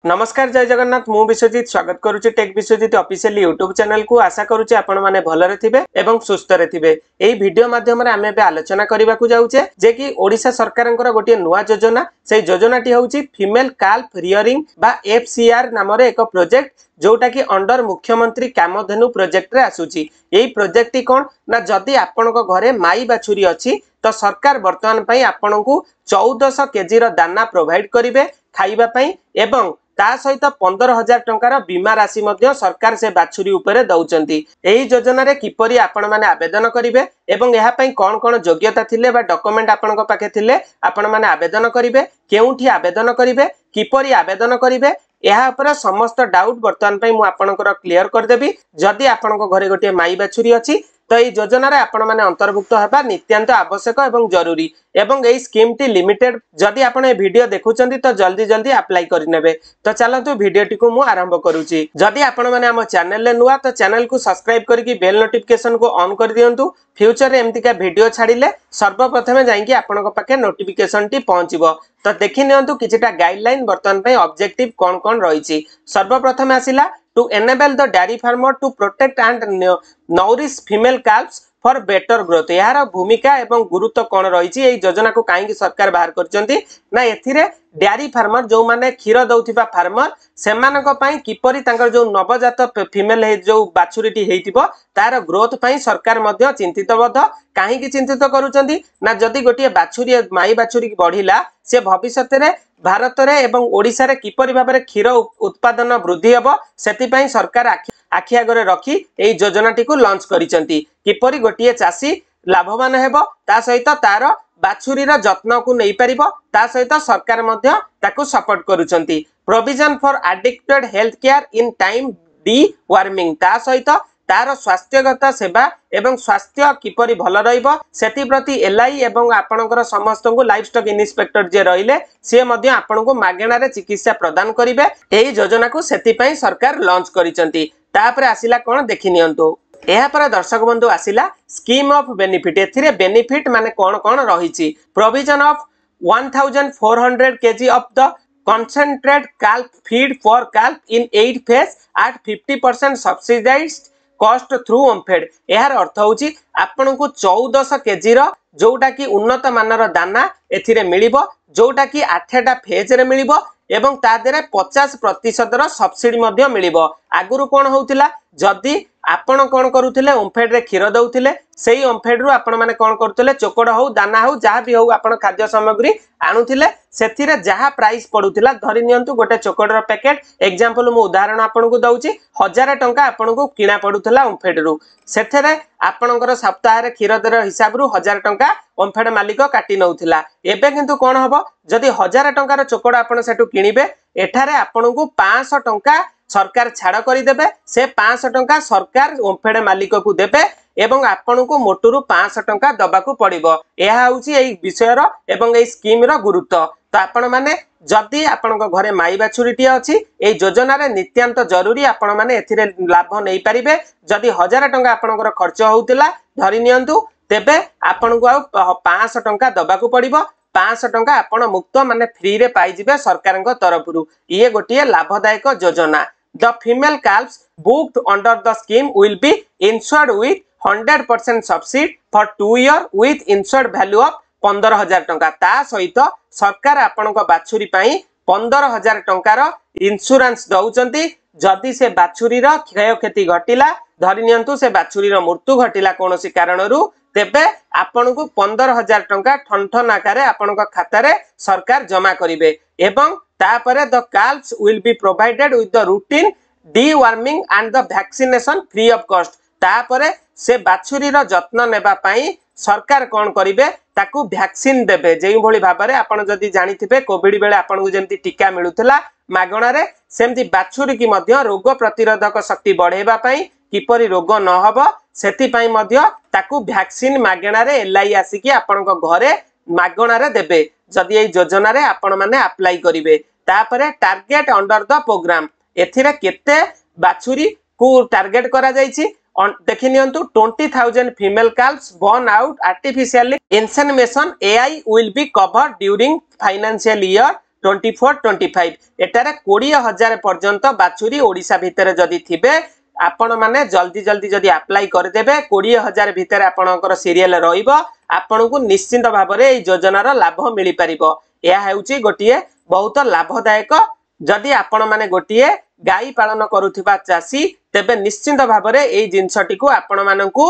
नमस्कार जय जगन्नाथ मु विश्वजीत स्वागत करुच्ची tech Biswajit official YouTube channel को आशा करुच्ची आपण माने भलरे थिबे एवं सुस्थ रे थिबे। एई वीडियो माध्यम रे आमे बे आलोचना करिबा को जाउचे जे कि ओडिशा सरकारनकर गोटे नुवा योजना सेई योजनाटी होउची फीमेल काल्फ रियरिंग बा एफसीआर नाम रे एक प्रोजेक्ट जोटा कि अंडर मुख्यमंत्री कामधेनु प्रोजेक्ट रे आसुची। एई प्रोजेक्ट टी कोन ना जदी आपनको घरे माई बाछुरी अछि तो सरकार वर्तमान पई आपनको 1400 केजी रो दाना प्रोवाइड करिवे खाइबा पई एवं ता सहित 15,000 टंकार बीमा राशि मध्य सरकार से बाछुरी उपरे दउचंती। एही योजना रे किपरि आपण माने आवेदन करिवे एवं एहा पई कोन कोन योग्यता थिले बा डॉक्यूमेंट आपनको पाखे थिले आपण माने आवेदन करिवे केउठी आवेदन करिवे किपरि आवेदन करिवे एहा पर समस्त डाउट वर्तमान पई मु आपनकर क्लियर कर देबी। जदी आपनको घरे गोटे माई बाछुरी अछि तो ये योजना रे आपण माने अंतर्भुक्त हेबा नित्यांत आवश्यक एवं जरूरी एवं एई स्कीम टी लिमिटेड। जदी आपण ए वीडियो देखुचंती तो जल्दी जल्दी अप्लाई करि नेबे। तो चलंतु वीडियो टी को मु आरंभ करूची। जदी आपण माने हम चैनल ले नुवा तो चैनल को सब्सक्राइब करके बेल नोटिफिकेशन को ऑन कर दियंतु। फ्यूचर रे एमती का वीडियो छाडिले सर्वप्रथमे जाईकी आपनको पाके नोटिफिकेशन टी पहुंचीबो। तो देखि नियंतु किछटा गाइडलाइन वर्तमान पे ऑब्जेक्टिव कोन कोन रहिछि। सर्वप्रथमे आसिला to enable the dairy farmer to protect and nourish female calves for better growth। यार भूमिका एवं गुरुत्व कोन रहिछि एई योजना को काहेकि सरकार बाहर करचंती ना एथिरे डेयरी फार्मर जो माने क्षीर दउथिबा फार्मर सेमानक पई किपरि तांकर जो नवजात फीमेल जो बाछुरीटी हेतिबो तार ग्रोथ पई सरकार मध्य चिंतितबद्ध। काहेकि चिंतित करूचंती ना जदी गोटिए बाछुरी माई बाछुरी बढ़िला से भविष्यत रे भारत रे एवं ओडिसा रे किपरि भाबरे क्षीर उत्पादन वृद्धि हेबो सेति पई सरकार आखि आगरे रखी एई योजनाटी को लॉन्च करिसंती। किपरि गोटिए चासी लाभवान हेबो ता सहित तार बाछुरीर जत्न को नै परिबो ता सहित सरकार मध्य ताकू सपोर्ट करूचंती। Provision for addicted health care in time deworming ता सहित तार स्वास्थ्यगत सेवा एवं स्वास्थ्य किपरि भल रहिबो सेति प्रति एलआई एवं आपनकर समस्त को लाइफ स्टॉक इंस्पेक्टर जे रहिले से मध्य आपनको मागेणा रे चिकित्सा प्रदान करिवे। एही योजना को सेति पई सरकार लॉन्च करिसंती। तापर आसिला कोन देखि नियंतु। एहा पर दर्शक बंधु आसिला स्कीम ऑफ बेनिफिट। एथिरे बेनिफिट माने कोन कोन रहिछि। Provision of 1400 KG of the concentrate calf feed for calf in 8 phase at 50% subsidized cost through OMFED. यार अर्थ होची आपन को 1400 केजी रो जोटा कि उन्नत मानर दाना एथिरे मिलिबो जोटा कि 8टा फेज रे मिलिबो एवं ता देरे 50% रो सब्सिडी मध्य मिलिबो। आगुरु कोन होउतिला जदी आपण कोन करूथिले ओमफेड रे क्षीर दउथिले सेही ओमफेड रु आपण माने कोन करथले चोकड़ हो दाना हो जहा भी हो आपण खाद्य सामग्री आणुथिले सेथिरे जहा प्राइस पडुथिला धरि नियंतु गोटे चोकड़ रो पैकेट एग्जांपल मु उदाहरण आपण को दउची 1000 टंका आपण को किना पडुथिला ओमफेड रु सेथरे आपणकर सप्ताह रे क्षीर दर हिसाब रु 1000 टंका ओमफेड मालिक काटी नउथिला। एबे किंतु कोन हबो जदी 1000 टंका रो चोकड़ आपण सेटु किनिबे एठारे आपण को 500 टंका सरकार छाड़ कर देबे। से 500 टंका सरकार ओमफेड मालिक को देबे एवं आपण को मोटुरु 500 टंका दबा को पड़िबो। एहा होउची एई विषय रो एवं एई स्कीम रो गुरुत्व। तो आपण माने जदी आपण को घरे माई बाछुरीटी अछि एई योजना रे नित्यांत जरूरी आपण माने एथिरे लाभ नै परिबे। जदी 1000 टंका आपणकर खर्च होउतिला धरि नियंतु तेबे आपण को 500 टंका दबा को पड़िबो। 500 टंका आपण मुक्त माने फ्री रे पाई जिबे सरकारक तरफरु। ये गोटिए लाभदायक योजना। The female calves booked under the scheme will be insured with 100% subsidy for 2 years with insured value of 15,000 टंका। ता सहित सरकार आपणक बाछुरी पई 15,000 टंकार इंश्योरेंस दउचंती। जदी से बाछुरी रो क्षय क्षति घटिला धरि नियंतु से बाछुरी रो मृत्यु घटिला कोनोसी कारणरू तेबे आपण को 15,000 टंका ठनठन आकारे आपणक खाता रे सरकार जमा करिवे एवं तापरे the calves will be provided with the routine deworming and the vaccination free of cost। तापरे से बाछुरी रो जत्न नेबा पई सरकार कोन करिवे ताकू वैक्सीन देबे। जेई भली भाबरे आपण जदी जानिथिबे कोविड बेले आपण को जेमति टीका मिलुथला मागणा रे सेमति बाछुरी की मध्य रोग प्रतिरोधक शक्ति बढ़ेबा पई किपरि रोग न हबो सेति पई मध्य ताकू वैक्सीन मागणा रे एलआई आसी आपण को घरे मागणा रे देबे जदी ए योजना रे आपण माने अप्लाई करिवे। तापरे टारगेट अंडर द प्रोग्राम एथिरे केते बाछुरी को टारगेट करा जाईछि देखि नियंतु 20,000 female calves born out artificially insemination AI will be covered during financial year 24-25 एटारे 20,000 पर्यंत बाछुरी ओडिशा भितर जदि थिबे आपण माने जल्दी जल्दी जदि अप्लाई कर देबे 20,000 भितर आपणकर सीरियल रहिबो आपनको निश्चित भाव में एई योजनार लाभ मिल पारिबो। या हेउची गोटिए बहुत लाभदायक जदि आपण माने गोटिए गाई पालन करुथिबा चासी तेबे निश्चित भाव में एई जिंसटी को आपण मानकू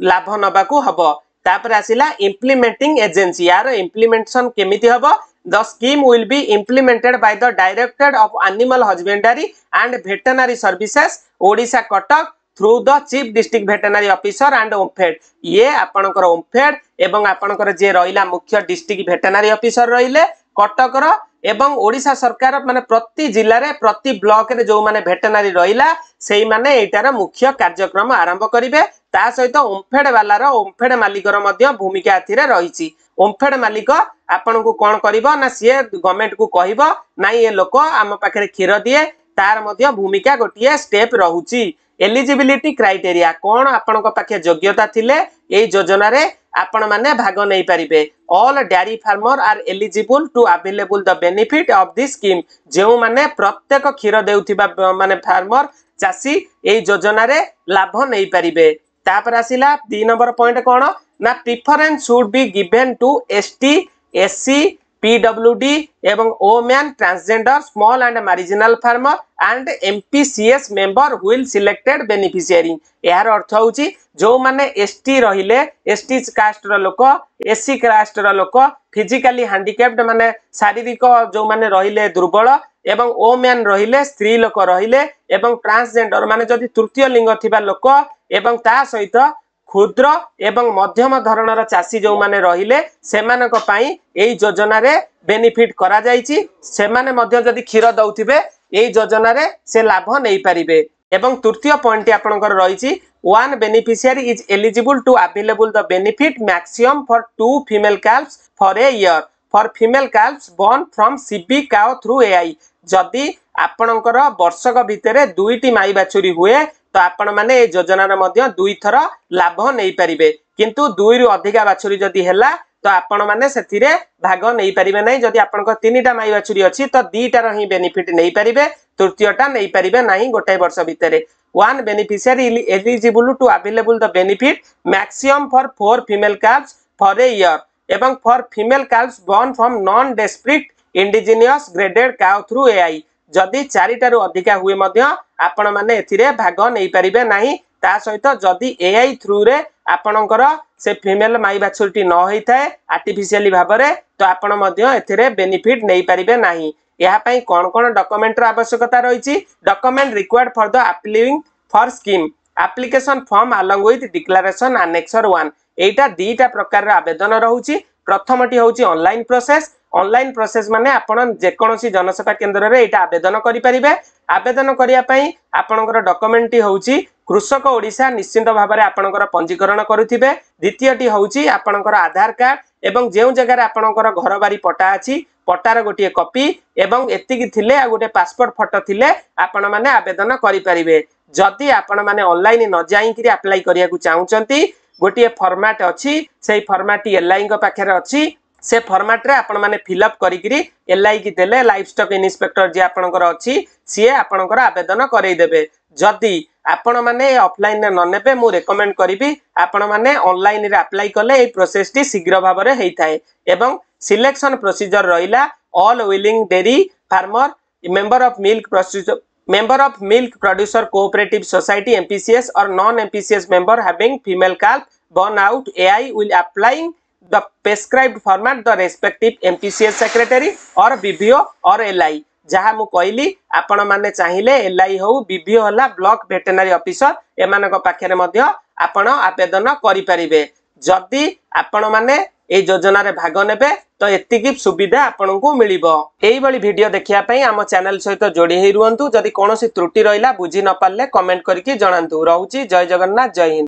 लाभ नबाकू हबो। तापर आसिला इम्प्लीमेंटिंग एजेंसी यार इम्प्लीमेंटेशन केमिति हबो The scheme will be implemented by the Directorate of Animal Husbandry and Veterinary Services Odisha Katak through the Chief District Veterinary Officer and OMFED ये आपणकर OMFED एवं आपणकर जे रहिला मुख्य डिस्ट्रिक्ट भेटेनारी ऑफिसर रहिले कटकर एवं ओडिशा सरकार माने प्रति जिल्ला रे प्रति ब्लॉक रे जो माने भेटेनारी रहिला सेही माने एटार मुख्य कार्यक्रम आरंभ करिवे। ता सहित ओमफेड वाला रो ओमफेड मालिकर मध्य भूमिका एथिरे रहिछि। ओमफेड मालिक आपन को कोन करिवो ना सिए गवर्नमेंट को कहिवो ना ये लोक आम पाखरे खीर दिए तार मध्य भूमिका गोटिए स्टेप रहुछि। एलिजिबिलिटी क्राइटेरिया कोन आपन को पाखे योग्यता थिले एई योजना रे आपण माने भाग नै परिबे। All dairy farmer are eligible to available the benefit of this scheme जेउ माने प्रत्येक खीर देउथिबा माने फार्मर चासी एई योजना रे लाभ नै परिबे। तापर आसिला 3 नंबर पॉइंट कोन ना preference should be given to ST SC PWD एवं woman transgender small and marginal farmer and MPCS member will selected beneficiary. यार अर्थ होउची जो माने एसटी रहिले एसटी कास्ट रो लोक एससी कास्ट रो लोक फिजिकली हैंडिकैप्ड माने शारीरिक जो माने रहिले दुर्बल एवं ओमैन रहिले स्त्री लोक रहिले एवं ट्रांसजेंडर माने जदि तृतीय लिंग थिबा लोक एवं ता सहित क्षुद्र एवं मध्यम धरणर चासी जो माने रहिले सेमानक पई एई योजना रे बेनिफिट करा जाईची। सेमाने मध्य जदि खीर दउथिबे एई योजना रे से लाभ नै परिबे। एवं तृतीय पॉइंट आपनकर रहिची one beneficiary is eligible to available the benefit maximum for 2 female calves for a year for female calves born from CB cow through AI। जदि आपनकर वर्षक भितरे दुईटी माई बाछुरी हुए तो आपण माने ए योजना रे मध्य दुई थर लाभ नै परिबे किंतु दुई रु अधिका बाछुरी जदि हैला तो आपण माने सेथिरे भाग नै परिबे नै। जदि आपनकर तीनटा माई बाछुरी अछि तो दीटार ही बेनिफिट नै परिबे तृतीयटा नै परिबे नाही गोटाई वर्ष भितरे। One beneficiary eligible to available the benefit maximum for 4 female calves for a year एवं for female calves born from non-desperate indigenous graded cow through AI। जदि 4टारु अधिका हुए मध्य आपण माने एथिरे भाग नै परिबे नाही। ता सहित जदि AI थ्रू रे आपणकर से फीमेल माई बाछुरीटी न होई थाए आर्टिफिशियली भाबरे तो आपण मध्य एथिरे बेनिफिट नै परिबे नाही। यहाँ पई कोन कोन डॉक्यूमेंट रो आवश्यकता रहिछि। Document required for the applying for scheme application form along with declaration annexure 1 एटा दीटा प्रकार रो आवेदन रहउछि। प्रथमटी होउछि ऑनलाइन प्रोसेस माने आपण जे कोनोसी जनसेवा केंद्र रे एटा आवेदन करि परिबे। आवेदन करिया पई आपणकर डॉक्यूमेंट होउछि कृषक ओडिशा निश्चित भाव में आपणकर पंजीकरण करुथिबे। द्वितीयटी होउछि आपणकर आधार कार्ड एवं जेउ जगह रे आपणकर घर बारी पट्टा अछि पट्टार गोटे कॉपी एवं एतिकी थिले आ गोटे पासपोर्ट फोटो थिले आपण माने आवेदन करि परिबे। जदि आपण माने ऑनलाइन न जाई कि अप्लाई करिया को चाहुचंती गोटे फॉर्मेट अछि सेही फॉर्मेट एलआई को पाखरे अछि से फॉर्मेट रे आपण माने फिलअप करिकरी एलआई की देले लाइफ स्टॉक इंस्पेक्टर जे आपणकर अछि सिए आपणकर आवेदन करई देबे। जदि आपण माने ऑफलाइन ने न नेबे मु रेकमेंड करिवि आपण माने ऑनलाइन रे अप्लाई कले ए प्रोसेस टी शीघ्र भाव रे हेई थाए। एवं सिलेक्शन प्रोसीजर रहिला all willing dairy farmer member of milk producer cooperative society MPCS or non MPCS member having female calf born out AI will applying the prescribed format the respective MPCS secretary or BBO or LI। जहा मु कहली आपण माने चाहिले LI हो BBO होला block veterinary officer एमानक पाखरे मध्य आपण आवेदन करि परिबे। जदि आपण माने ए योजना रे भाग नेबे तो एतिकी सुविधा आपन को मिलिबो। एई बळी वीडियो देखिया पई हम चैनल सहित जोड़ी हेइ रुहंतु। जदि कोनोसी त्रुटि रहिला बुझी न पारले कमेंट करके जणांतु। रहउची जय जगन्नाथ जय हिंद।